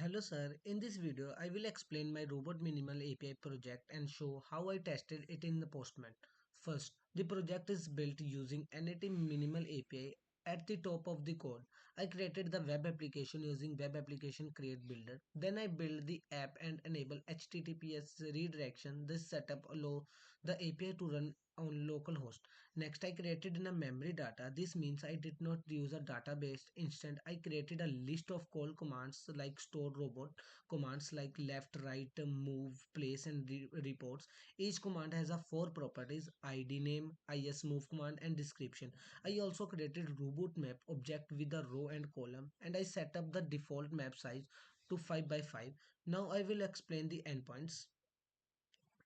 Hello sir, in this video I will explain my robot minimal API project and show how I tested it in the Postman. First, the project is built using NAT minimal API at the top of the code. I created the web application using web application create builder. Then I build the app and enable HTTPS redirection. This setup allow the API to run on localhost. Next, I created in a memory data. This means I did not use a database instead. I created a list of call commands like store robot, commands like left, right, move, place, and reports. Each command has a four properties: ID, name, is move command, and description. I also created robot map object with a row and column, and I set up the default map size to 5 by 5. Now I will explain the endpoints,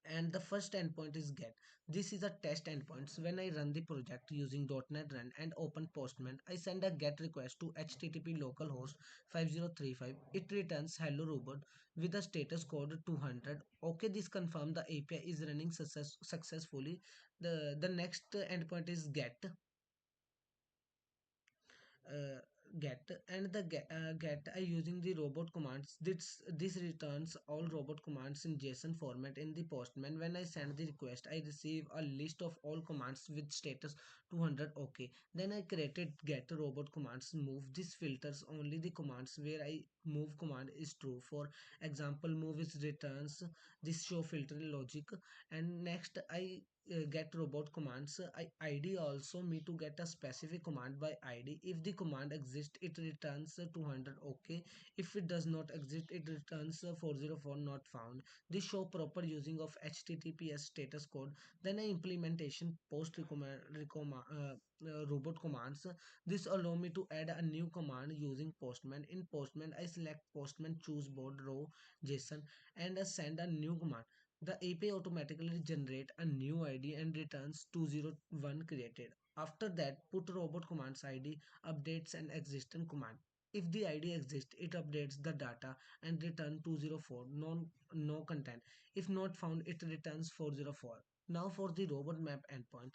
and the first endpoint is get. This is a test endpoints. When I run the project using .NET Run and open Postman, I send a get request to HTTP localhost 5035. It returns hello robot with a status code 200. Okay, this confirm the API is running successfully. The next endpoint is uh, get, and the get I using the robot commands. This returns all robot commands in JSON format in the Postman. When I send the request, I receive a list of all commands with status 200. Okay, then I created get robot commands move. This filters only the commands where I move command is true. For example, move is returns this show filter logic. And next I get robot commands. ID also me to get a specific command by ID. If the command exists, it returns 200. Okay, if it does not exist, it returns 404 not found. This show proper using of HTTPS status code. Then a implementation post robot commands. This allow me to add a new command using Postman. In Postman, I select Postman choose board row JSON and send a new command. The API automatically generates a new ID and returns 201 created. After that, put robot commands ID updates an existing command. If the ID exists, it updates the data and return 204 no content. If not found, it returns 404. Now for the robot map endpoint,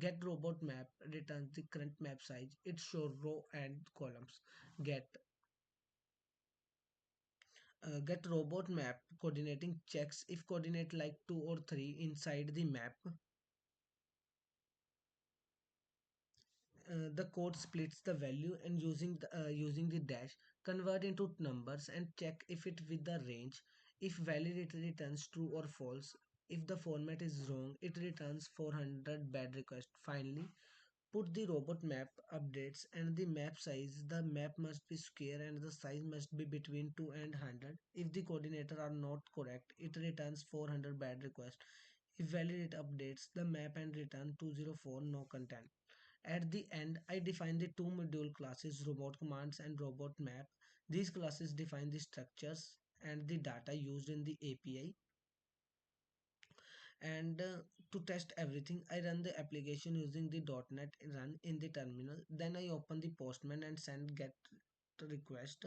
get robot map returns the current map size. It shows row and columns. Get get robot map coordinating checks if coordinate like 2 or 3 inside the map. The code splits the value and using the dash convert into numbers and check if it with the range. If valid, it returns true or false. If the format is wrong, it returns 400 bad request. Finally, put the robot map updates and the map size. The map must be square and the size must be between 2 and 100. If the coordinator are not correct, it returns 400 bad request. If valid, it updates the map and return 204 no content. At the end, I define the two module classes robot commands and robot map. These classes define the structures and the data used in the API. And to test everything, I run the application using the .NET run in the terminal. Then I open the Postman and send request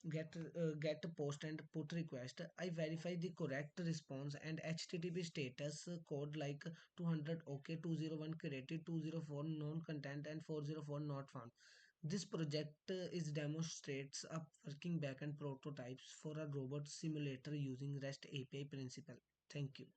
get post and put request. I verify the correct response and HTTP status code like 200 okay, 201 created, 204 known content, and 404 not found. This project is demonstrates a working backend prototypes for a robot simulator using REST API principle. Thank you.